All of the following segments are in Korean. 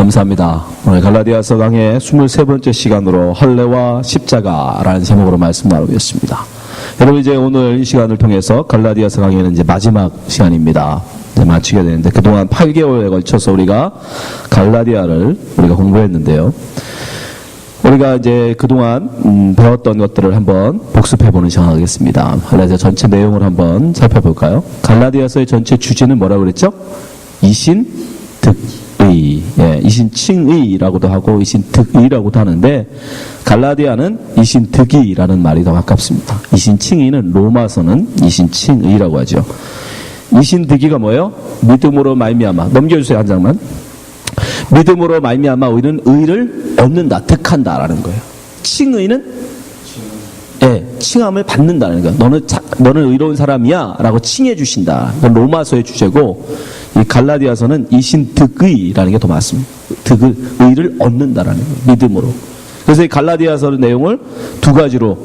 감사합니다. 오늘 갈라디아서 강의 23번째 시간으로 할례와 십자가라는 제목으로 말씀 나누겠습니다. 여러분, 이제 오늘 이 시간을 통해서 갈라디아서 강의는 이제 마지막 시간입니다. 이제 마치게 되는데, 그동안 8개월에 걸쳐서 우리가 갈라디아를 우리가 공부했는데요. 우리가 이제 그동안 배웠던 것들을 한번 복습해보는 시간 하겠습니다. 갈라디아 전체 내용을 한번 살펴볼까요? 갈라디아서의 전체 주제는 뭐라고 그랬죠? 이신득의, 이신칭의라고도 하고 이신득의라고도 하는데, 갈라디아는 이신득의라는 말이 더 가깝습니다. 이신칭의는 로마서는 이신칭의라고 하죠. 이신득의가 뭐예요? 믿음으로 말미암아. 넘겨주세요, 한 장만. 믿음으로 말미암아 우리는 의를 얻는다, 득한다라는 거예요. 칭의는 칭함을 받는다는 거예요. 너는 의로운 사람이야라고 칭해 주신다. 이건 로마서의 주제고, 이 갈라디아서는 이신득의라는 게 더 맞습니다. 의를 얻는다라는 거예요. 믿음으로. 그래서 이 갈라디아서의 내용을 두 가지로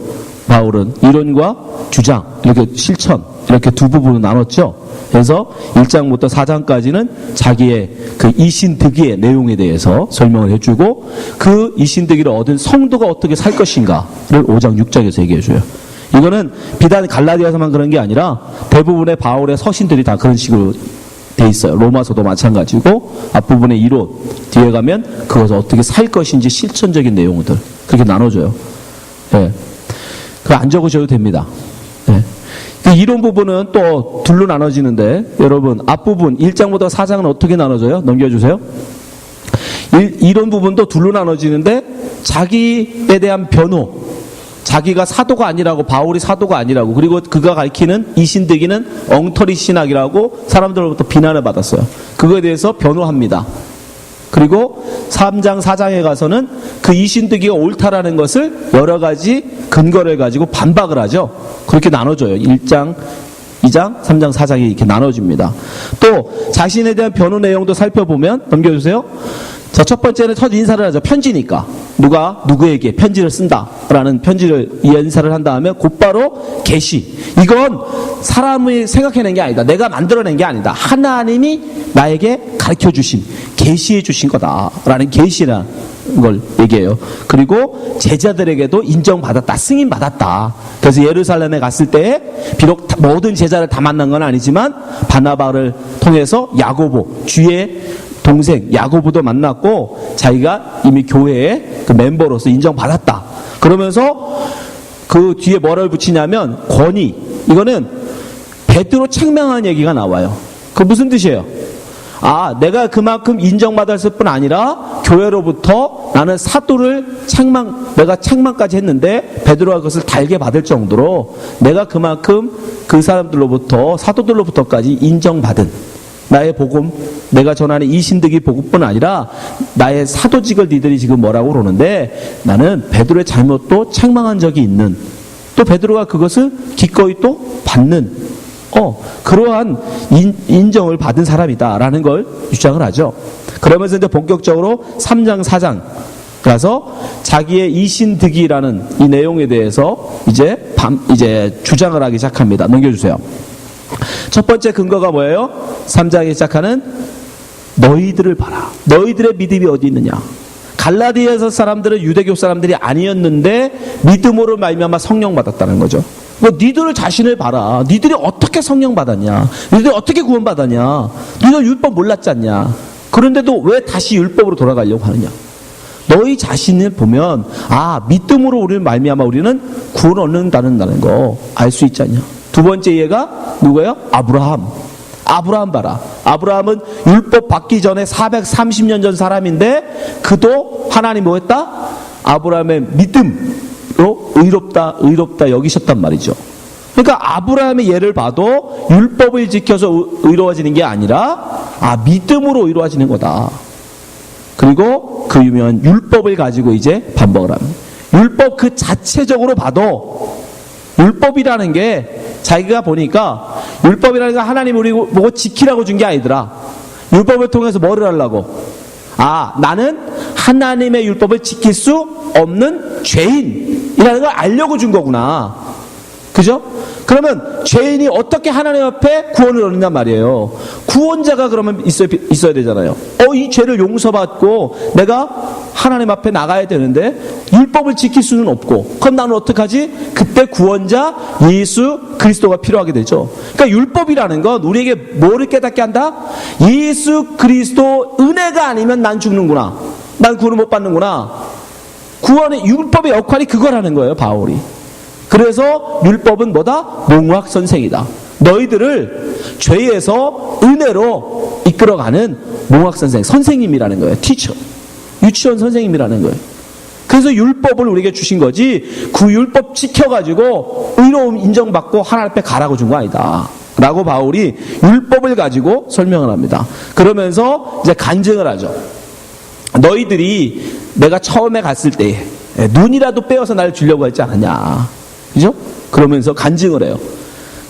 바울은 이론과 주장, 이렇게 실천, 이렇게 두 부분으로 나눴죠. 그래서 1장부터 4장까지는 자기의 그 이신득의의 내용에 대해서 설명을 해주고, 그 이신득의를 얻은 성도가 어떻게 살 것인가를 5장, 6장에서 얘기해줘요. 이거는 비단 갈라디아서만 그런 게 아니라 대부분의 바울의 서신들이 다 그런 식으로 돼 있어요. 로마서도 마찬가지고, 앞부분의 이론, 뒤에 가면 그것을 어떻게 살 것인지 실천적인 내용들 그렇게 나눠줘요. 그거 안 적으셔도 됩니다. 그 이론 부분은 또 둘로 나눠지는데, 여러분 앞부분 1장부터 4장은 어떻게 나눠져요? 넘겨주세요. 이론 부분도 둘로 나눠지는데, 자기에 대한 변호, 자기가 사도가 아니라고, 바울이 사도가 아니라고, 그리고 그가 가르치는 이신득의는 엉터리 신학이라고 사람들로부터 비난을 받았어요. 그거에 대해서 변호합니다. 그리고 3장 4장에 가서는 그 이신득의가 옳다라는 것을 여러 가지 근거를 가지고 반박을 하죠. 그렇게 나눠져요. 1장, 2장, 3장, 4장이 이렇게 나눠집니다. 또 자신에 대한 변호 내용도 살펴보면, 넘겨주세요. 자, 첫 번째는 첫 인사를 하죠. 편지니까. 누가 누구에게 편지를 쓴다라는 편지를 인사를 한 다음에 곧바로 계시. 이건 사람이 생각해낸 게 아니다. 내가 만들어낸 게 아니다. 하나님이 나에게 가르쳐 주신, 계시해 주신 거다라는 계시라는 걸 얘기해요. 그리고 제자들에게도 인정받았다, 승인받았다. 그래서 예루살렘에 갔을 때 비록 모든 제자를 다 만난 건 아니지만 바나바를 통해서 야고보, 주의 동생 야고보도 만났고, 자기가 이미 교회의 그 멤버로서 인정받았다. 그러면서 그 뒤에 뭐를 붙이냐면 권위. 이거는 베드로 책망한 얘기가 나와요. 그 무슨 뜻이에요? 내가 그만큼 인정받았을 뿐 아니라 교회로부터 나는 사도를 내가 책망까지 했는데 베드로가 그것을 달게 받을 정도로 내가 그만큼 그 사람들로부터, 사도들로부터까지 인정받은, 나의 복음, 내가 전하는 이신득의 복음뿐 아니라 나의 사도직을 니들이 지금 뭐라고 그러는데, 나는 베드로의 잘못도 책망한 적이 있는, 또 베드로가 그것을 기꺼이 또 받는, 그러한 인정을 받은 사람이다라는 걸 주장을 하죠. 그러면서 이제 본격적으로 3장 4장 가서 자기의 이신득의라는 이 내용에 대해서 이제 주장을 하기 시작합니다. 넘겨주세요. 첫 번째 근거가 뭐예요? 3장에 시작하는 너희들을 봐라. 너희들의 믿음이 어디 있느냐. 갈라디아서 사람들은 유대교 사람들이 아니었는데 믿음으로 말미암아 성령 받았다는 거죠. 니들 자신을 봐라. 니들이 어떻게 성령 받았냐. 니들이 어떻게 구원 받았냐. 니들 율법 몰랐지 않냐. 그런데도 왜 다시 율법으로 돌아가려고 하느냐. 너희 자신을 보면 믿음으로 우리를 말미암아 우리는 구원 얻는다는 거 알 수 있지 않냐. 두 번째 예가 누구예요? 아브라함 봐라. 아브라함은 율법 받기 전에 430년 전 사람인데, 그도 하나님 뭐 했다? 아브라함의 믿음으로 의롭다 여기셨단 말이죠. 그러니까 아브라함의 예를 봐도 율법을 지켜서 의로워지는 게 아니라 믿음으로 의로워지는 거다. 그리고 그 유명한 율법을 가지고 이제 반박을 합니다. 율법 그 자체적으로 봐도, 율법이라는 게 자기가 보니까, 율법이라는 건 하나님 우리 보고 지키라고 준 게 아니더라. 율법을 통해서 뭐를 하려고? 나는 하나님의 율법을 지킬 수 없는 죄인이라는 걸 알려고 준 거구나. 그죠? 그러면 죄인이 어떻게 하나님 앞에 구원을 얻는단 말이에요. 구원자가 그러면 있어야 되잖아요. 이 죄를 용서받고 내가 하나님 앞에 나가야 되는데 율법을 지킬 수는 없고, 그럼 나는 어떡하지? 그때 구원자 예수 그리스도가 필요하게 되죠. 그러니까 율법이라는 건 우리에게 뭐를 깨닫게 한다? 예수 그리스도 은혜가 아니면 난 죽는구나, 난 구원을 못 받는구나. 구원의 율법의 역할이 그거라는 거예요, 바울이. 그래서 율법은 뭐다? 몽학 선생이다. 너희들을 죄에서 은혜로 이끌어가는 몽학 선생, 선생님이라는 거예요. 티처, 유치원 선생님이라는 거예요. 그래서 율법을 우리에게 주신 거지, 그 율법 지켜가지고 의로움 인정받고 하나님 앞에 가라고 준 거 아니다 라고 바울이 율법을 가지고 설명을 합니다. 그러면서 이제 간증을 하죠. 너희들이 내가 처음에 갔을 때 눈이라도 빼어서 나를 주려고 했지 않았냐, 그죠? 그러면서 간증을 해요.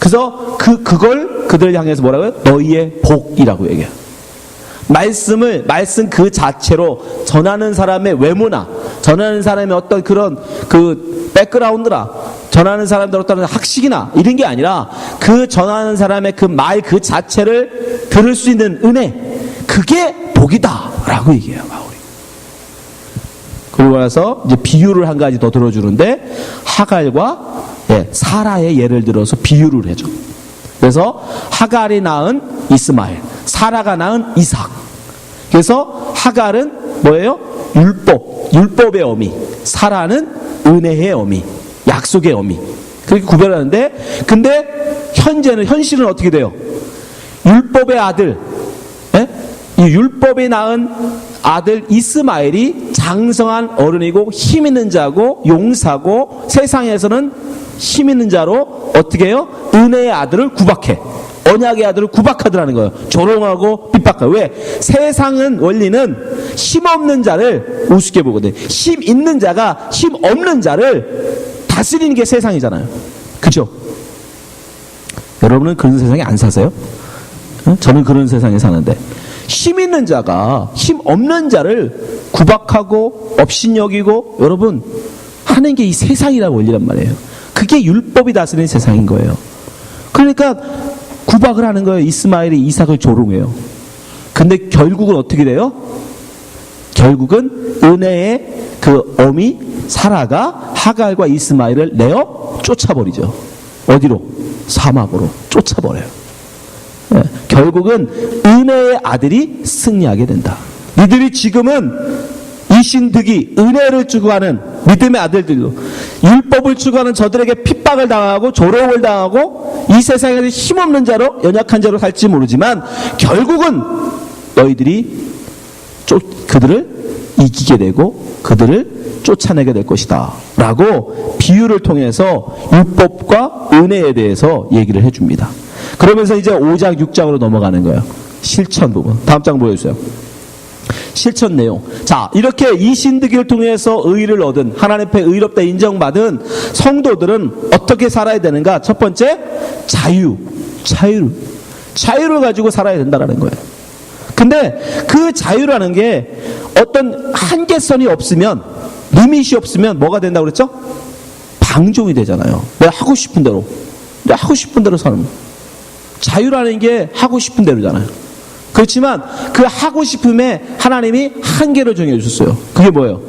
그래서 그걸 그들을 향해서 뭐라고요? 너희의 복이라고 얘기해요. 말씀 그 자체로 전하는 사람의 외모나, 전하는 사람의 어떤 그런 그 백그라운드나, 전하는 사람들 어떤 학식이나 이런 게 아니라 그 전하는 사람의 그 말 그 자체를 들을 수 있는 은혜, 그게 복이다라고 얘기해요, 바울이. 그리고 나서 이제 비유를 한 가지 더 들어주는데, 하갈과 사라의 예를 들어서 비유를 해줘. 그래서 하갈이 낳은 이스마엘, 사라가 낳은 이삭. 그래서 하갈은 뭐예요? 율법의 어미, 사라는 은혜의 어미, 약속의 어미. 그렇게 구별하는데, 근데 현실은 어떻게 돼요? 율법의 아들, 이 율법이 낳은 아들 이스마엘이 장성한 어른이고 힘 있는 자고 용사고, 세상에서는 힘 있는 자로 어떻게 해요? 은혜의 아들을 구박해. 언약의 아들을 구박하더라는 거예요. 조롱하고 핍박하고. 왜? 세상은 원리는 힘 없는 자를 우습게 보거든. 힘 있는 자가 힘 없는 자를 다스리는 게 세상이잖아요. 그죠? 여러분은 그런 세상에 안 사세요? 저는 그런 세상에 사는데, 힘 있는 자가 힘 없는 자를 구박하고 업신여기고 여러분 하는 게 이 세상이라고 원리란 말이에요. 그게 율법이 다스리는 세상인 거예요. 그러니까 구박을 하는 거예요. 이스마엘이 이삭을 조롱해요. 근데 결국은 어떻게 돼요? 결국은 은혜의 그 어미 사라가 하갈과 이스마엘을 내어 쫓아버리죠. 어디로? 사막으로 쫓아버려요. 결국은 은혜의 아들이 승리하게 된다. 니들이 지금은 이신득이 은혜를 추구하는 믿음의 아들들로, 율법을 추구하는 저들에게 핍박을 당하고 조롱을 당하고 이 세상에서 힘없는 자로, 연약한 자로 살지 모르지만 결국은 너희들이 그들을 이기게 되고 그들을 쫓아내게 될 것이다 라고 비유를 통해서 율법과 은혜에 대해서 얘기를 해줍니다. 그러면서 이제 5장 6장으로 넘어가는 거예요. 실천 부분. 다음 장 보여주세요. 실천 내용. 자, 이렇게 이신득이를 통해서 의를 얻은, 하나님 앞에 의롭다 인정받은 성도들은 어떻게 살아야 되는가? 첫 번째, 자유를 가지고 살아야 된다는 거예요. 근데 그 자유라는 게 어떤 한계선이 없으면, 리밋이 없으면 뭐가 된다고 그랬죠? 방종이 되잖아요. 내가 하고 싶은 대로 사는 거예요. 자유라는 게 하고 싶은 대로잖아요. 그렇지만 그 하고 싶음에 하나님이 한계를 정해주셨어요. 그게 뭐예요?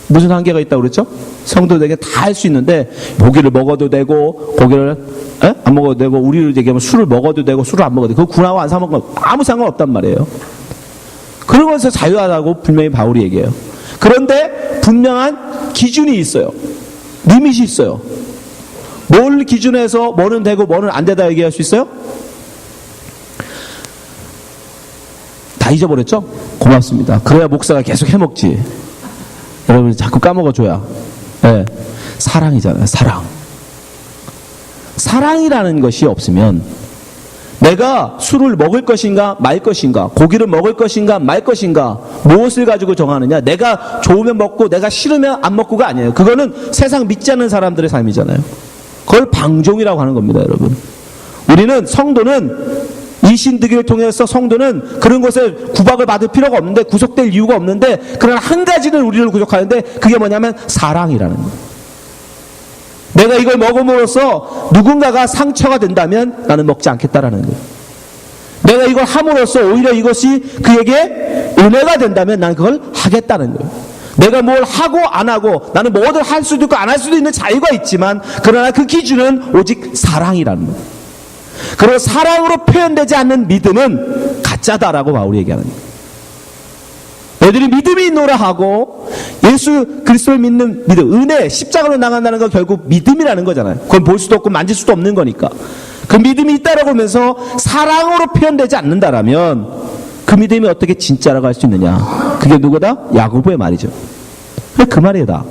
무슨 한계가 있다고 그랬죠? 성도들에게 다 할 수 있는데, 고기를 먹어도 되고 고기를 안 먹어도 되고, 우리를 얘기하면 술을 먹어도 되고 술을 안 먹어도 되고, 그 군하고 안 사먹는 건 아무 상관없단 말이에요. 그런 것에서 자유하다고 분명히 바울이 얘기해요. 그런데 분명한 기준이 있어요. 리밋이 있어요. 뭘 기준해서 뭐는 되고 뭐는 안 되다 얘기할 수 있어요? 다 잊어버렸죠? 고맙습니다. 그래야 목사가 계속 해먹지. 여러분 자꾸 까먹어줘야. 네. 사랑이잖아요. 사랑이라는 것이 없으면 내가 술을 먹을 것인가 말 것인가, 고기를 먹을 것인가 말 것인가, 무엇을 가지고 정하느냐. 내가 좋으면 먹고 내가 싫으면 안 먹고가 아니에요. 그거는 세상 믿지 않는 사람들의 삶이잖아요. 그걸 방종이라고 하는 겁니다, 여러분. 우리는 성도는 이신득이를 통해서 성도는 그런 것에 구박을 받을 필요가 없는데, 구속될 이유가 없는데, 그러나 한 가지는 우리를 구속하는데 그게 뭐냐면 사랑이라는 거예요. 내가 이걸 먹음으로써 누군가가 상처가 된다면 나는 먹지 않겠다라는 거예요. 내가 이걸 함으로써 오히려 이것이 그에게 은혜가 된다면 나는 그걸 하겠다는 거예요. 내가 뭘 하고 안 하고, 나는 뭐든 할 수도 있고 안 할 수도 있는 자유가 있지만, 그러나 그 기준은 오직 사랑이라는 거예요. 그리고 사랑으로 표현되지 않는 믿음은 가짜다라고 바울이 얘기하는 거예요. 너희들이 믿음이 있노라 하고 예수 그리스도를 믿는 믿음, 은혜, 십자가로 나간다는 건 결국 믿음이라는 거잖아요. 그건 볼 수도 없고 만질 수도 없는 거니까. 그 믿음이 있다라고 하면서 사랑으로 표현되지 않는다라면 그 믿음이 어떻게 진짜라고 할 수 있느냐. 그게 누구다? 야고보의 말이죠. 그 말이에요 다.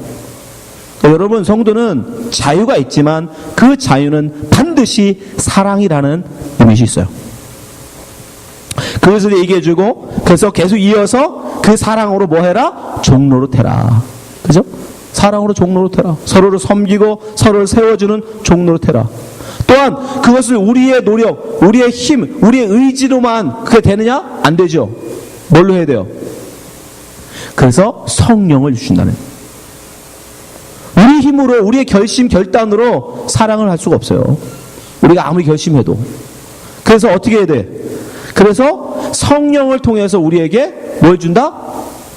여러분, 성도는 자유가 있지만 그 자유는 반드시 사랑이라는 이미지 있어요. 그것을 얘기해주고, 그래서 계속 이어서 그 사랑으로 뭐 해라? 종로로 태라. 그죠? 사랑으로 종로로 태라. 서로를 섬기고 서로를 세워주는 종로로 태라. 또한 그것을 우리의 노력, 우리의 힘, 우리의 의지로만 그게 되느냐? 안 되죠. 뭘로 해야 돼요? 그래서 성령을 주신다는 거예요. 우리 힘으로, 우리의 결심, 결단으로 사랑을 할 수가 없어요. 우리가 아무리 결심해도. 그래서 어떻게 해야 돼? 그래서 성령을 통해서 우리에게 뭘 준다?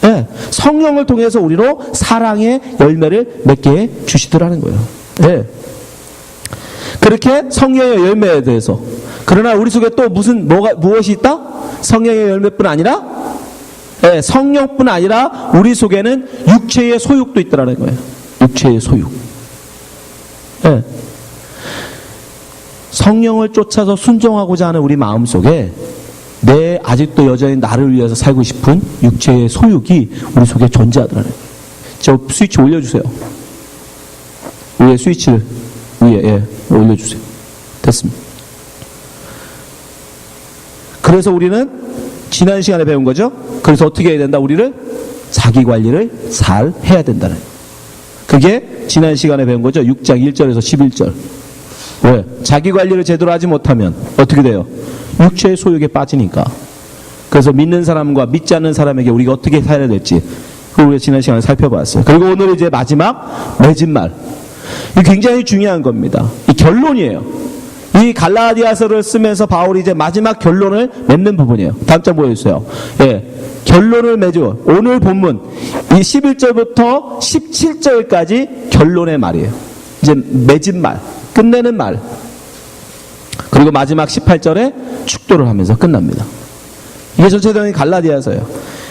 네, 성령을 통해서 우리로 사랑의 열매를 맺게 해 주시더라는 거예요. 네. 그렇게 성령의 열매에 대해서. 그러나 우리 속에 또 무엇이 있다? 성령의 열매뿐 아니라, 네, 성령뿐 아니라 우리 속에는 육체의 소욕도 있더라는 거예요. 육체의 소욕. 네. 성령을 쫓아서 순종하고자 하는 우리 마음 속에 아직도 여전히 나를 위해서 살고 싶은 육체의 소욕이 우리 속에 존재하더라는 거예요. 저 스위치 올려주세요. 위에 스위치를 위에 올려주세요. 됐습니다. 그래서 우리는 지난 시간에 배운 거죠. 그래서 어떻게 해야 된다? 우리를 자기 관리를 잘 해야 된다는 거예요. 그게 지난 시간에 배운 거죠. 6장 1절에서 11절. 왜? 자기 관리를 제대로 하지 못하면 어떻게 돼요? 육체의 소욕에 빠지니까. 그래서 믿는 사람과 믿지 않는 사람에게 우리가 어떻게 살아야 될지 그걸 우리가 지난 시간에 살펴봤어요. 그리고 오늘 이제 마지막 맺은 말. 이 굉장히 중요한 겁니다. 이 결론이에요. 이 갈라디아서를 쓰면서 바울이 이제 마지막 결론을 맺는 부분이에요. 다음 장 보여주세요. 예. 결론을 맺어. 오늘 본문 이 11절부터 17절까지 결론의 말이에요. 이제 맺은 말, 끝내는 말. 그리고 마지막 18절에 축도를 하면서 끝납니다. 이게 전체적인 갈라디아서예요.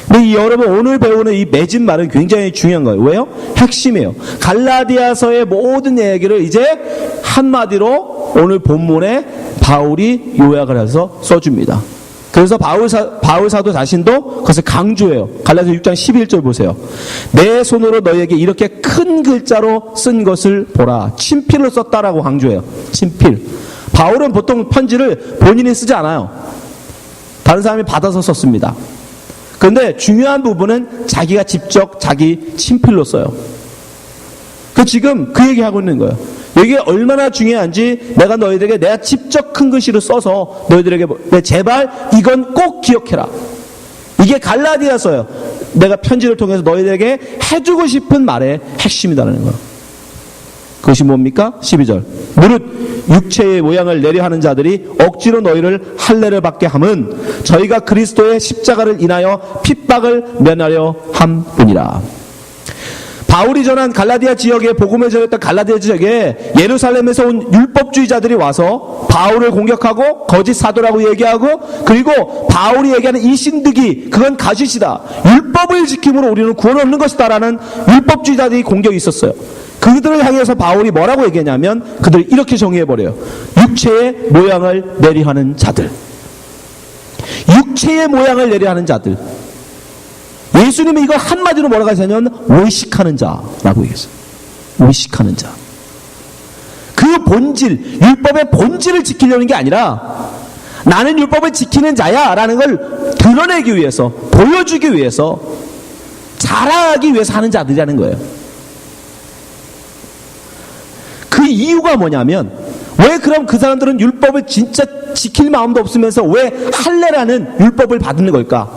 근데 여러분 오늘 배우는 이 맺은 말은 굉장히 중요한 거예요. 왜요? 핵심이에요. 갈라디아서의 모든 얘기를 이제 한마디로 오늘 본문에 바울이 요약을 해서 써줍니다. 그래서 바울 사도 자신도 그것을 강조해요. 갈라디아서 6장 11절 보세요. 내 손으로 너희에게 이렇게 큰 글자로 쓴 것을 보라. 친필로 썼다라고 강조해요. 친필. 바울은 보통 편지를 본인이 쓰지 않아요. 다른 사람이 받아서 썼습니다. 그런데 중요한 부분은 자기가 직접 자기 친필로 써요. 지금 그 얘기하고 있는 거예요. 이게 얼마나 중요한지 내가 너희들에게 내가 직접 큰 글씨로 써서 너희들에게 제발 이건 꼭 기억해라. 이게 갈라디아서예요. 내가 편지를 통해서 너희들에게 해주고 싶은 말의 핵심이라는 거예요. 그것이 뭡니까? 12절. 무릇 육체의 모양을 내려 하는 자들이 억지로 너희를 할례를 받게 함은 저희가 그리스도의 십자가를 인하여 핍박을 면하려 함뿐이라. 바울이 전한 갈라디아 지역에 복음을 전했던 갈라디아 지역에 예루살렘에서 온 율법주의자들이 와서 바울을 공격하고 거짓 사도라고 얘기하고, 그리고 바울이 얘기하는 이 신득이 그건 가짓이다. 율법을 지킴으로 우리는 구원 없는 것이다 라는 율법주의자들이 공격이 있었어요. 그들을 향해서 바울이 뭐라고 얘기하냐면 그들을 이렇게 정의해버려요. 육체의 모양을 내리하는 자들. 육체의 모양을 내리하는 자들. 예수님이 이걸 한마디로 뭐라고 하냐면 외식하는 자라고 얘기했어요. 외식하는 자. 그 본질, 율법의 본질을 지키려는 게 아니라 나는 율법을 지키는 자야 라는 걸 드러내기 위해서, 보여주기 위해서, 자랑하기 위해서 하는 자들이라는 거예요. 그 이유가 뭐냐면, 왜 그럼 그 사람들은 율법을 진짜 지킬 마음도 없으면서 왜 할례라는 율법을 받는 걸까?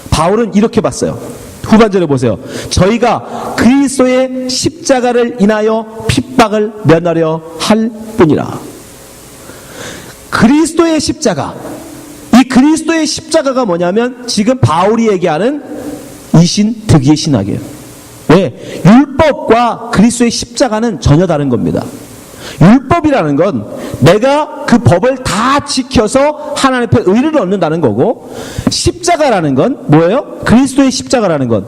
바울은 이렇게 봤어요. 후반절에 보세요. 저희가 그리스도의 십자가를 인하여 핍박을 면하려 할 뿐이라. 그리스도의 십자가. 이 그리스도의 십자가가 뭐냐면 지금 바울이 얘기하는 이신득이의 신학이에요. 왜? 율법과 그리스도의 십자가는 전혀 다른 겁니다. 율법이라는 건 내가 그 법을 다 지켜서 하나님 앞에 의를 얻는다는 거고, 십자가라는 건 뭐예요? 그리스도의 십자가라는 건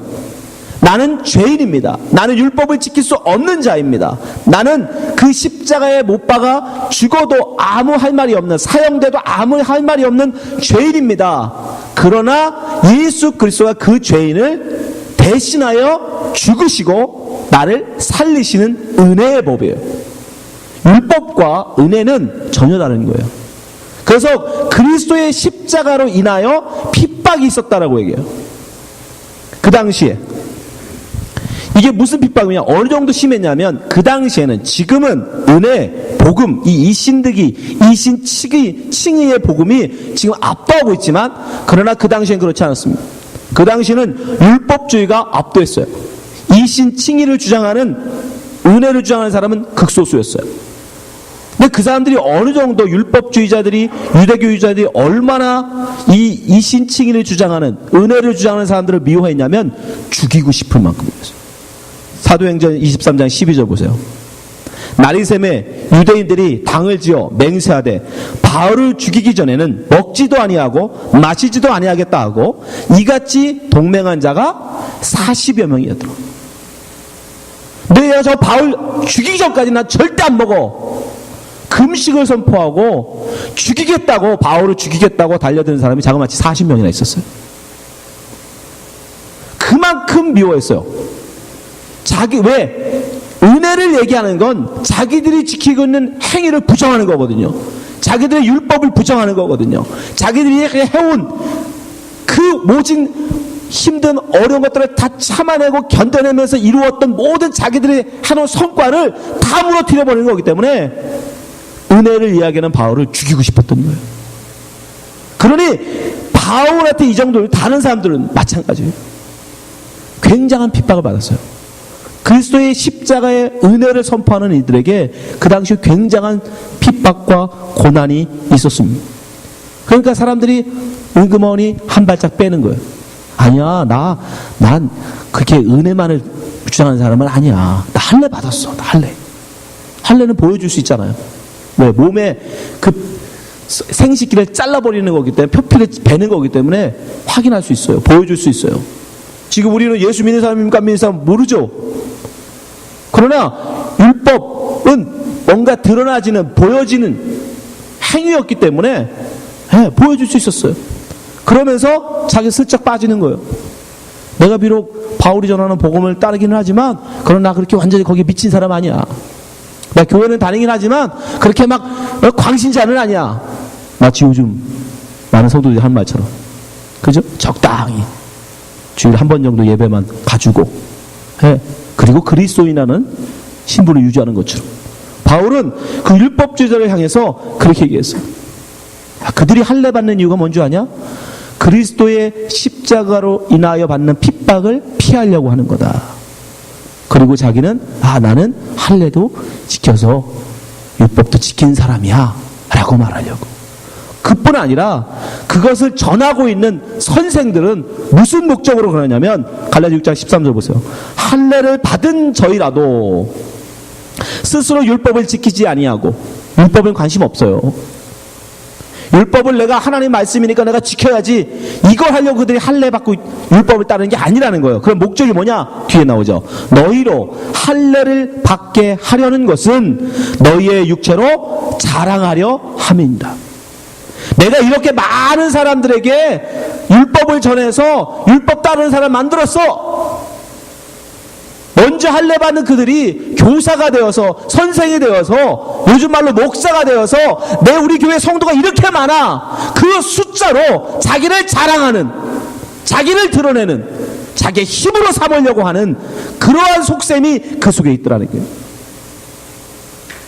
나는 죄인입니다. 나는 율법을 지킬 수 없는 자입니다. 나는 그 십자가에 못 박아 죽어도 아무 할 말이 없는, 사형돼도 아무 할 말이 없는 죄인입니다. 그러나 예수 그리스도가 그 죄인을 대신하여 죽으시고 나를 살리시는 은혜의 법이에요. 율법과 은혜는 전혀 다른 거예요. 그래서 그리스도의 십자가로 인하여 핍박이 있었다라고 얘기해요. 그 당시에 이게 무슨 핍박이냐, 어느 정도 심했냐면, 그 당시에는, 지금은 은혜, 복음, 이 이신득이, 이신칭의의 복음이 지금 압도하고 있지만, 그러나 그 당시엔 그렇지 않았습니다. 그 당시에는 율법주의가 압도했어요. 이신칭의를 주장하는, 은혜를 주장하는 사람은 극소수였어요. 근데 그 사람들이 어느 정도, 율법주의자들이, 유대교주의자들이 얼마나 이 이신칭의를 주장하는, 은혜를 주장하는 사람들을 미워했냐면 죽이고 싶을 만큼이었어요. 사도행전 23장 12절 보세요. 나리샘에 유대인들이 당을 지어 맹세하되 바울을 죽이기 전에는 먹지도 아니하고 마시지도 아니하겠다 하고 이같이 동맹한 자가 40여 명이었더라. 내가 저 바울 죽이기 전까지 난 절대 안 먹어. 금식을 선포하고 죽이겠다고, 바울을 죽이겠다고 달려드는 사람이 자그마치 40명이나 있었어요. 그만큼 미워했어요. 왜? 은혜를 얘기하는 건 자기들이 지키고 있는 행위를 부정하는 거거든요. 자기들의 율법을 부정하는 거거든요. 자기들이 해온 그 모진 힘든 어려운 것들을 다 참아내고 견뎌내면서 이루었던 모든 자기들이 하는 성과를 다 무너뜨려 버리는 거기 때문에 은혜를 이야기하는 바울을 죽이고 싶었던 거예요. 그러니 바울한테 이 정도를 다른 사람들은 마찬가지예요. 굉장한 핍박을 받았어요. 그리스도의 십자가의 은혜를 선포하는 이들에게 그 당시 굉장한 핍박과 고난이 있었습니다. 그러니까 사람들이 은근히 한 발짝 빼는 거예요. 아니야, 난 그렇게 은혜만을 주장하는 사람은 아니야. 나 할례 받았어. 나 할례. 할례는 보여줄 수 있잖아요. 왜? 몸에 그 생식기를 잘라버리는 거기 때문에, 표피를 베는 거기 때문에 확인할 수 있어요. 보여줄 수 있어요. 지금 우리는 예수 믿는 사람입니까? 안 믿는 사람 모르죠. 그러나 율법은 뭔가 드러나지는, 보여지는 행위였기 때문에 보여줄 수 있었어요. 그러면서 자기 슬쩍 빠지는 거예요. 내가 비록 바울이 전하는 복음을 따르기는 하지만 그러나 나 그렇게 완전히 거기에 미친 사람 아니야. 나 교회는 다니긴 하지만 그렇게 막 광신자는 아니야. 마치 요즘 많은 성도들이 하는 말처럼, 그죠? 적당히 주일에 한 번 정도 예배만 가지고, 그리고 그리스도인이라는 신분을 유지하는 것처럼. 바울은 그 율법주의자를 향해서 그렇게 얘기했어요. 그들이 할례 받는 이유가 뭔지 아냐? 그리스도의 십자가로 인하여 받는 핍박을 피하려고 하는 거다. 그리고 자기는 나는 할례도 지켜서 율법도 지킨 사람이야 라고 말하려고. 그뿐 아니라 그것을 전하고 있는 선생들은 무슨 목적으로 그러냐면, 갈라디아 6장 13절 보세요. 할례를 받은 저희라도 스스로 율법을 지키지 아니하고, 율법엔 관심 없어요. 율법을 내가 하나님 말씀이니까 내가 지켜야지, 이걸 하려고 그들이 할례 받고 율법을 따르는 게 아니라는 거예요. 그럼 목적이 뭐냐? 뒤에 나오죠. 너희로 할례를 받게 하려는 것은 너희의 육체로 자랑하려 함이니라. 내가 이렇게 많은 사람들에게 율법을 전해서 율법 따르는 사람 만들었어. 먼저 할례 받는 그들이 교사가 되어서, 선생이 되어서, 요즘 말로 목사가 되어서 우리 교회 성도가 이렇게 많아, 그 숫자로 자기를 자랑하는, 자기를 드러내는, 자기의 힘으로 삼으려고 하는 그러한 속셈이 그 속에 있더라는 거예요.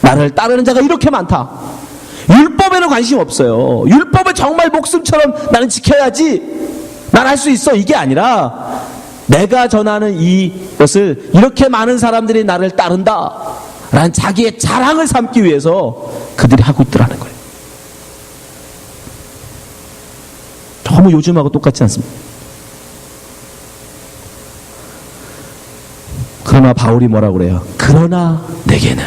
나를 따르는 자가 이렇게 많다. 율법에는 관심 없어요. 율법을 정말 목숨처럼 나는 지켜야지, 난 할 수 있어, 이게 아니라 내가 전하는 이것을 이렇게 많은 사람들이 나를 따른다 라는 자기의 자랑을 삼기 위해서 그들이 하고 있더라는 거예요. 너무 요즘하고 똑같지 않습니까? 그러나 바울이 뭐라고 그래요? 그러나 내게는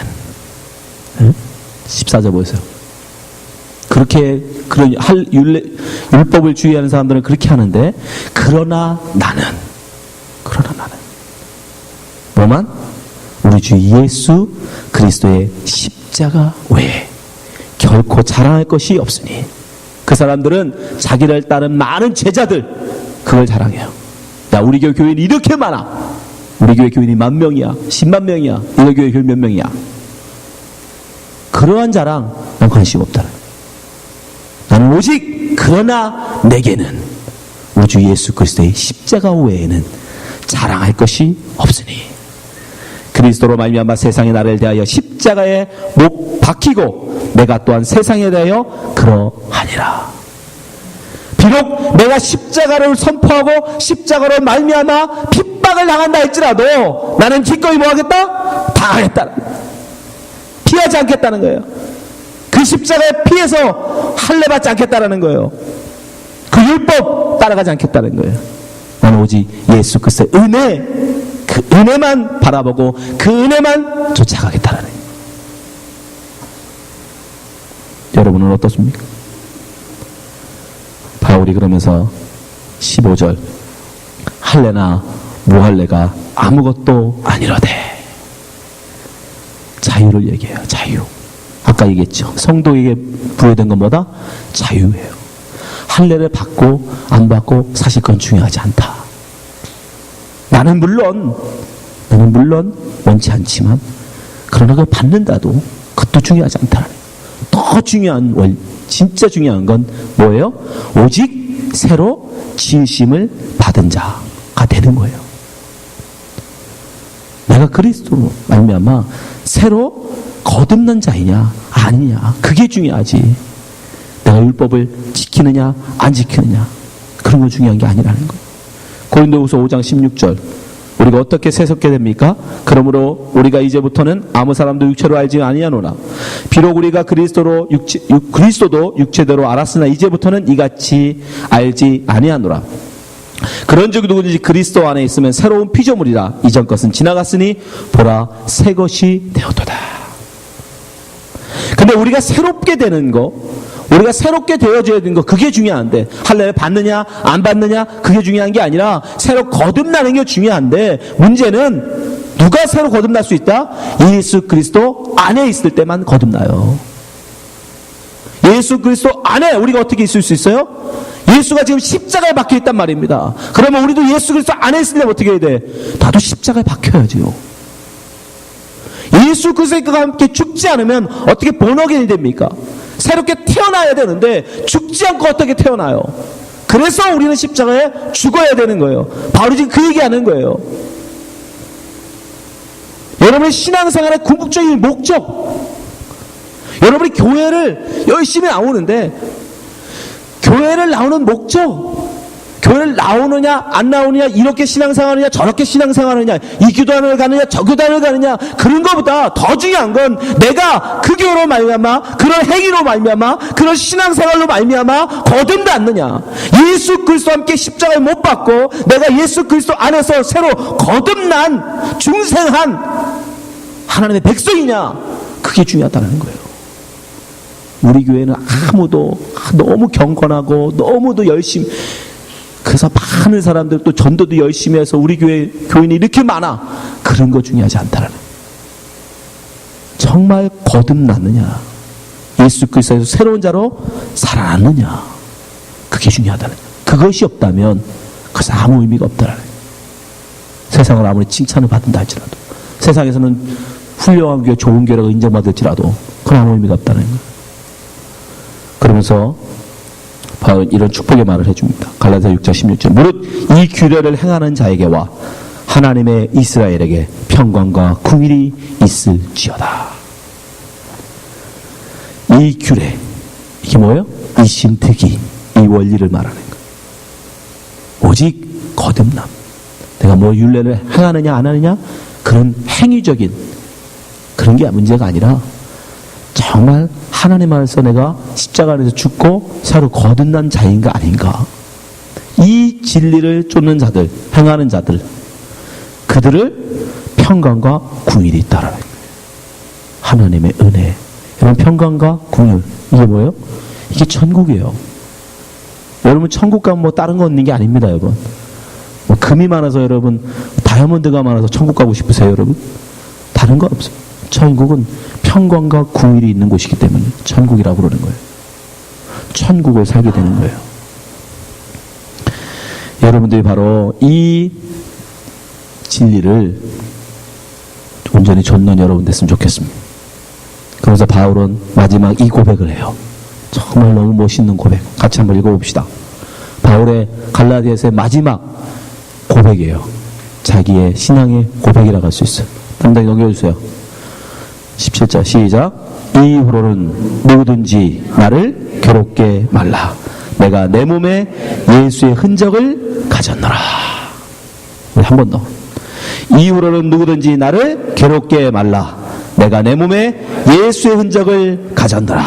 14절 보세요. 그렇게 그런 율법을 주의하는 사람들은 그렇게 하는데 그러나 나는 뭐만? 우리 주 예수 그리스도의 십자가 외에 결코 자랑할 것이 없으니. 그 사람들은 자기를 따른 많은 제자들 그걸 자랑해요. 야, 우리 교회 교인이 이렇게 많아. 우리 교회 교인이 10,000명이야 10만 명이야. 우리 교회 교인 몇 명이야. 그러한 자랑 난 관심 없다. 나는 오직 그러나 내게는 우리 주 예수 그리스도의 십자가 외에는 자랑할 것이 없으니 그리스도로 말미암아 세상이 나를 대하여 십자가에 못 박히고 내가 또한 세상에 대하여 그러하니라. 비록 내가 십자가를 선포하고 십자가로 말미암아 핍박을 당한다 할지라도 나는 기꺼이 뭐하겠다? 당하겠다. 피하지 않겠다는 거예요. 그 십자가에 피해서 할례받지 않겠다라는 거예요. 그 율법 따라가지 않겠다는 거예요. 나는 오직 예수 그리스도의 은혜, 그 은혜만 바라보고 그 은혜만 쫓아가겠다는 거예요. 여러분은 어떻습니까? 바울이 그러면서 15절 할례나 무할례가 아무것도 아니라되 자유를 얘기해요. 자유. 아까 얘기했죠. 성도에게 부여된 건 뭐다? 자유예요. 할례를 받고 안 받고 사실 그건 중요하지 않다. 나는 물론 원치 않지만 그러나 그걸 받는다도 그것도 중요하지 않다. 더 중요한 진짜 중요한 건 뭐예요? 오직 새로 지으심을 받은 자가 되는 거예요. 내가 그리스도로 말미암아 새로 거듭난 자이냐 아니냐 그게 중요하지. 내가 율법을 지키느냐 안 지키느냐 그런 건 중요한 게 아니라는 거예요. 고린도후서 5장 16절 우리가 어떻게 세섭게 됩니까? 그러므로 우리가 이제부터는 아무 사람도 육체로 알지 아니하노라. 비록 우리가 그리스도도 육체대로 알았으나 이제부터는 이같이 알지 아니하노라. 그런즉 누구든지 그리스도 안에 있으면 새로운 피조물이라. 이전 것은 지나갔으니 보라 새 것이 되었도다. 근데 우리가 새롭게 되는 거, 우리가 새롭게 되어져야 되는 거 그게 중요한데 할례를 받느냐 안 받느냐 그게 중요한 게 아니라 새로 거듭나는 게 중요한데 문제는 누가 새로 거듭날 수 있다? 예수 그리스도 안에 있을 때만 거듭나요. 예수 그리스도 안에 우리가 어떻게 있을 수 있어요? 예수가 지금 십자가에 박혀 있단 말입니다. 그러면 우리도 예수 그리스도 안에 있으려면 어떻게 해야 돼? 나도 십자가에 박혀야지요. 예수 그리스도와 함께 죽지 않으면 어떻게 본어게인이 됩니까? 새롭게 태어나야 되는데 죽지 않고 어떻게 태어나요? 그래서 우리는 십자가에 죽어야 되는 거예요. 바로 지금 그 얘기하는 거예요. 여러분의 신앙생활의 궁극적인 목적, 여러분이 교회를 열심히 나오는데 교회를 나오는 목적, 교회를 나오느냐 안 나오느냐 이렇게 신앙생활하느냐 저렇게 신앙생활하느냐 이 교단을 가느냐 저 교단을 가느냐 그런 것보다 더 중요한 건 내가 그 교로 말미암아 그런 행위로 말미암아 그런 신앙생활로 말미암아 거듭났느냐. 예수 그리스도와 함께 십자가를 못 받고 내가 예수 그리스도 안에서 새로 거듭난 중생한 하나님의 백성이냐 그게 중요하다는 거예요. 우리 교회는 아무도 너무 경건하고 너무도 열심히 그래서 많은 사람들 또 전도도 열심히 해서 우리 교회 교인이 이렇게 많아. 그런 거 중요하지 않다라는. 정말 거듭났느냐, 예수 그리스도에서 새로운 자로 살아났느냐, 그게 중요하다는. 그것이 없다면 그것은 아무 의미가 없다라는. 세상을 아무리 칭찬을 받는다 할지라도, 세상에서는 훌륭한 교회, 좋은 교회라고 인정받을지라도 그건 아무 의미가 없다는 거예요. 그러면서 바울은 이런 축복의 말을 해줍니다. 갈라디아 6장 16절. 무릇 이 규례를 행하는 자에게와 하나님의 이스라엘에게 평강과 긍휼이 있을지어다. 이 규례, 이게 뭐예요? 이 신특이, 이 원리를 말하는 거예요. 오직 거듭남. 내가 뭐 율례를 행하느냐 안 하느냐 그런 행위적인 그런 게 문제가 아니라 정말 하나님 안에서 내가 십자가 안에서 죽고 새로 거듭난 자인가 아닌가. 이 진리를 쫓는 자들, 행하는 자들, 그들을 평강과 궁율이 있다라는 거예요. 하나님의 은혜. 여러분, 평강과 궁율, 이게 뭐예요? 이게 천국이에요. 여러분, 천국 가면 뭐 다른 거 얻는 게 아닙니다, 여러분. 뭐 금이 많아서 여러분, 다이아몬드가 많아서 천국 가고 싶으세요, 여러분? 다른 거 없어요. 천국은 평강과 궁율이 있는 곳이기 때문에 천국이라고 그러는 거예요. 천국을 살게 되는 거예요. 여러분들이 바로 이 진리를 온전히 좇는 여러분 됐으면 좋겠습니다. 그래서 바울은 마지막 이 고백을 해요. 정말 너무 멋있는 고백. 같이 한번 읽어봅시다. 바울의 갈라디아서의 마지막 고백이에요. 자기의 신앙의 고백이라고 할 수 있어요. 담당히 넘겨주세요. 17절 시작. 이후로는 누구든지 나를 괴롭게 말라. 내가 내 몸에 예수의 흔적을 가졌노라. 우리 한 번 더. 이후로는 누구든지 나를 괴롭게 말라. 내가 내 몸에 예수의 흔적을 가졌노라.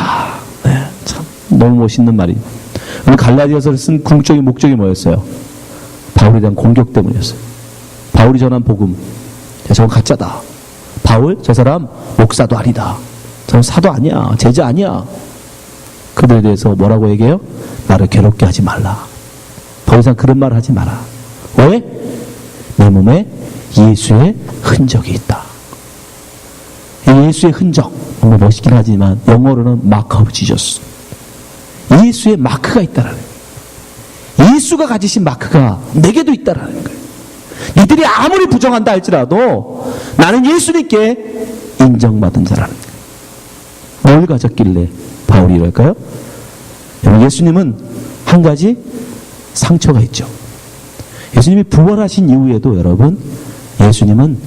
네, 참 너무 멋있는 말이에요. 갈라디아서를 쓴 궁극적인 목적이 뭐였어요? 바울에 대한 공격 때문이었어요. 바울이 전한 복음, 저건 가짜다. 바울, 저 사람 목사도 아니다. 저는 사도 아니야. 제자 아니야. 그들에 대해서 뭐라고 얘기해요? 나를 괴롭게 하지 말라. 더 이상 그런 말을 하지 마라. 왜? 내 몸에 예수의 흔적이 있다. 예수의 흔적, 너무 멋있긴 하지만 영어로는 마크 오브 지저스. 예수의 마크가 있다라는 거예요. 예수가 가지신 마크가 내게도 있다라는 거예요. 니들이 아무리 부정한다 할지라도 나는 예수님께 인정받은 자라는 거예요. 뭘 가졌길래 바울이 이럴까요? 예수님은 한 가지 상처가 있죠. 예수님이 부활하신 이후에도 여러분, 예수님은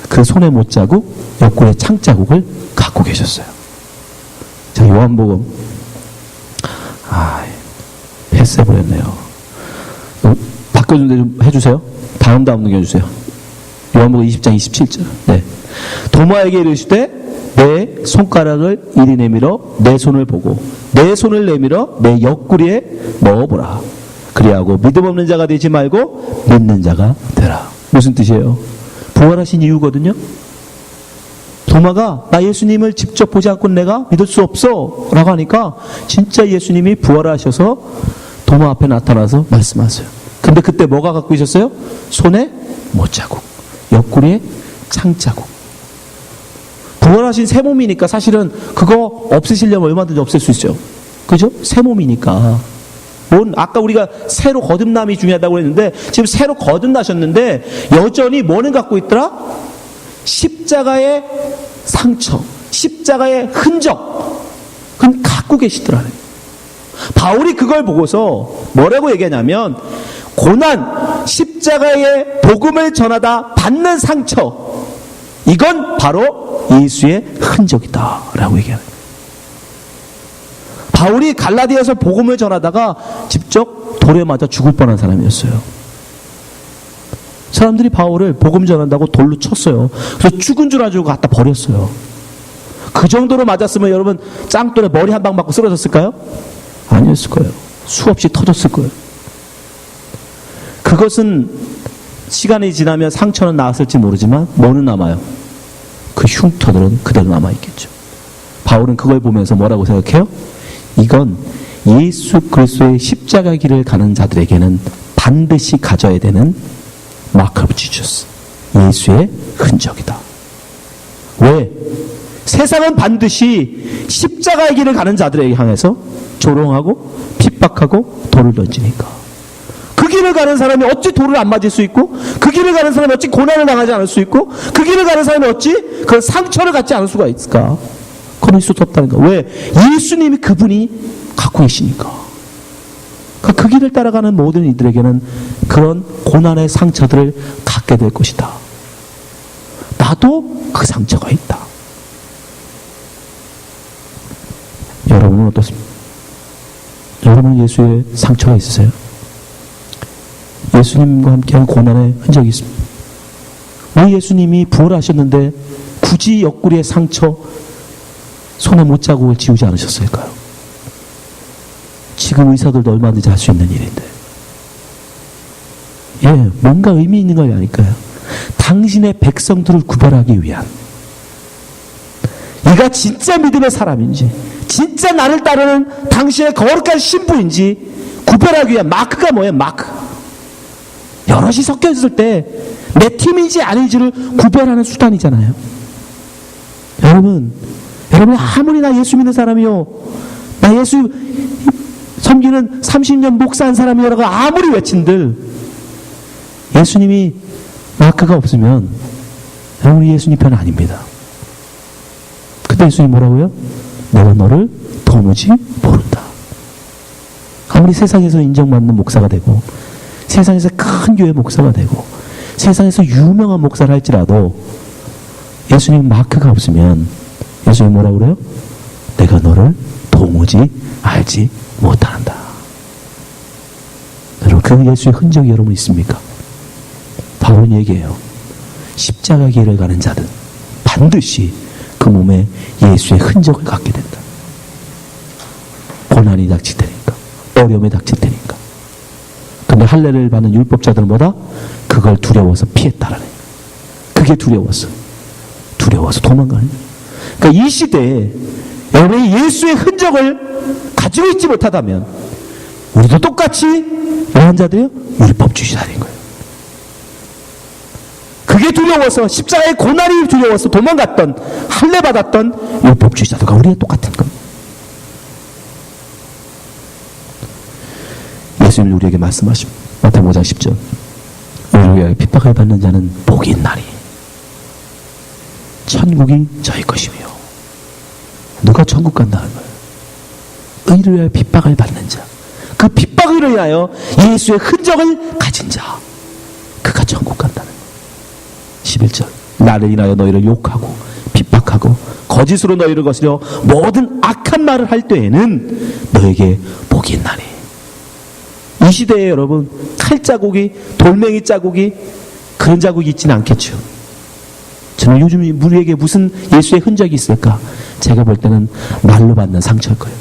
그 손의 못자국, 옆구리의 창자국을 갖고 계셨어요. 자, 요한복음. 패스해버렸네요. 바꿔준데 좀 해주세요. 다음 넘겨주세요. 요한복음 20장 27절. 네. 도마에게 이르시되 내 손가락을 이리 내밀어 내 손을 보고 내 손을 내밀어 내 옆구리에 넣어보라. 그리하고 믿음 없는 자가 되지 말고 믿는 자가 되라. 무슨 뜻이에요? 부활하신 이유거든요. 도마가 나 예수님을 직접 보지 않고 내가 믿을 수 없어 라고 하니까 진짜 예수님이 부활하셔서 도마 앞에 나타나서 말씀하세요. 근데 그때 뭐가 갖고 계셨어요? 손에 못자국, 옆구리에 창자국. 부활하신 새 몸이니까 사실은 그거 없애시려면 얼마든지 없앨 수 있죠. 그죠? 새 몸이니까. 아까 우리가 새로 거듭남이 중요하다고 했는데 지금 새로 거듭나셨는데 여전히 뭐는 갖고 있더라? 십자가의 상처, 십자가의 흔적, 그건 갖고 계시더라는. 바울이 그걸 보고서 뭐라고 얘기하냐면 고난, 십자가의 복음을 전하다 받는 상처, 이건 바로 예수의 흔적이다 라고 얘기하는 거예요. 바울이 갈라디아서 복음을 전하다가 직접 돌에 맞아 죽을 뻔한 사람이었어요. 사람들이 바울을 복음 전한다고 돌로 쳤어요. 그래서 죽은 줄 알고 갖다 버렸어요. 그 정도로 맞았으면 여러분 짱돌에 머리 한 방 맞고 쓰러졌을까요? 아니었을 거예요. 수없이 터졌을 거예요. 그것은 시간이 지나면 상처는 나았을지 모르지만 뭐는 남아요? 그 흉터들은 그대로 남아있겠죠. 바울은 그걸 보면서 뭐라고 생각해요? 이건 예수 그리스도의 십자가 길을 가는 자들에게는 반드시 가져야 되는 마크 오브 지저스, 예수의 흔적이다. 왜? 세상은 반드시 십자가의 길을 가는 자들에게 향해서 조롱하고 핍박하고 돌을 던지니까. 그 길을 가는 사람이 어찌 돌을 안 맞을 수 있고, 그 길을 가는 사람이 어찌 고난을 당하지 않을 수 있고, 그 길을 가는 사람이 어찌 그 상처를 갖지 않을 수가 있을까? 그럴 수 없다는 거야. 왜? 예수님이 그분이 갖고 계시니까. 그 길을 따라가는 모든 이들에게는 그런 고난의 상처들을 갖게 될 것이다. 나도 그 상처가 있다. 여러분은 어떻습니까? 여러분은 예수의 상처가 있으세요? 예수님과 함께한 고난의 흔적이 있습니다. 왜 예수님이 부활하셨는데 굳이 옆구리의 상처, 손에 못자국을 지우지 않으셨을까요? 지금 의사들도 얼마든지 할 수 있는 일인데. 뭔가 의미 있는 걸 아닐까요? 당신의 백성들을 구별하기 위한, 네가 진짜 믿음의 사람인지, 진짜 나를 따르는 당신의 거룩한 신부인지 구별하기 위한 마크가 뭐예요? 마크. 여럿이 섞여 있을 때 내 팀인지 아닌지를 구별하는 수단이잖아요. 여러분 아무리 나 예수 믿는 사람이요, 나 예수 섬기는 30년 목사한 사람이라고 아무리 외친들, 예수님이 마크가 없으면 여러분 예수님 편 아닙니다. 그때 예수님 뭐라고요? 내가 너를 도무지 모른다. 아무리 세상에서 인정받는 목사가 되고, 세상에서 큰 교회 목사가 되고, 세상에서 유명한 목사를 할지라도 예수님 마크가 없으면 예수님 뭐라고 그래요? 내가 너를 도무지 알지 못한다. 여러분, 그 예수의 흔적이 여러분 있습니까? 바울은 얘기해요. 십자가 길을 가는 자는 반드시 그 몸에 예수의 흔적을 갖게 된다. 고난이 닥칠 테니까, 어려움이 닥칠 테니까. 근데 할례를 받는 율법자들은 뭐다? 그걸 두려워서 피했다라네. 그게 두려워서 도망가는. 그러니까 이 시대에 여러분이 예수의 흔적을 가지고 있지 못하다면 우리도 똑같이 이런 자들이요, 율법주의자인 거예요. 그게 두려워서, 십자가의 고난이 두려워서 도망갔던, 할례 받았던 율법주의자들과 우리가 똑같은 겁니다. 예수님이 우리에게 말씀하십니다. 마태복음 5장 10절. 우리를 위하여 핍박을 받는 자는 복이 있나니 천국이 저희 것이며. 누가 천국 간다는 거예요? 의를 위하여 핍박을 받는 자, 그 핍박을 위하여 예수의 흔적을 가진 자, 그가 천국 간다는 거예요. 11절. 나를 인하여 너희를 욕하고 핍박하고 거짓으로 너희를 거스려 모든 악한 말을 할 때에는 너에게 복이 있나니. 이 시대에 여러분, 칼자국이, 돌멩이 자국이, 그런 자국이 있지는 않겠죠. 저는 요즘 우리에게 무슨 예수의 흔적이 있을까? 제가 볼 때는 말로 받는 상처일 거예요.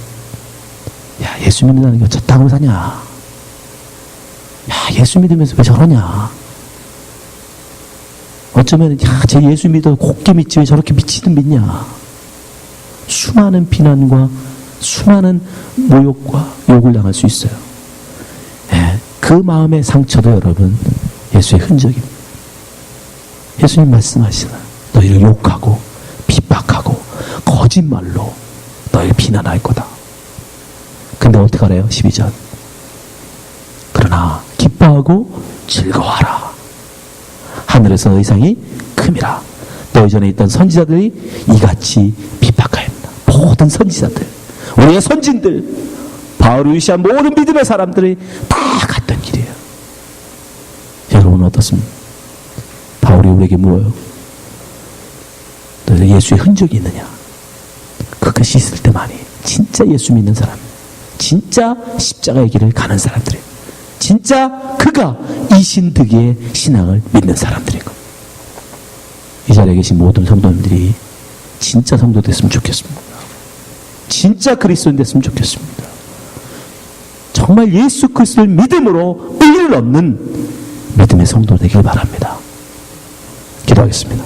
야, 예수 믿는다는 게 저 땅으로 사냐? 야, 예수 믿으면서 왜 저러냐? 어쩌면, 야, 제 예수 믿어 곱게 믿지 왜 저렇게 미치든 믿냐? 수많은 비난과 수많은 모욕과 욕을 당할 수 있어요. 그 마음의 상처도 여러분 예수의 흔적입니다. 예수님 말씀하시나, 너희를 욕하고 핍박하고 거짓말로 너희를 비난할 거다. 근데 어떻게 하래요? 12절. 그러나 기뻐하고 즐거워하라. 하늘에서 너희 상이 큼이라. 너희 전에 있던 선지자들이 이같이 핍박하였다. 모든 선지자들, 우리의 선진들, 바울을 위시한 모든 믿음의 사람들이 다 갔던 길이에요. 여러분 어떻습니까? 바울이 우리에게 물어요. 너희 예수의 흔적이 있느냐? 그것이 있을 때만이 진짜 예수 믿는 사람, 진짜 십자가의 길을 가는 사람들이에요. 진짜 그가 이신득이의 신앙을 믿는 사람들인 거예요. 이 자리에 계신 모든 성도님들이 진짜 성도 됐으면 좋겠습니다. 진짜 그리스도인 됐으면 좋겠습니다. 정말 예수 그리스도를 믿음으로 의를 얻는 믿음의 성도 되길 바랍니다. 기도하겠습니다.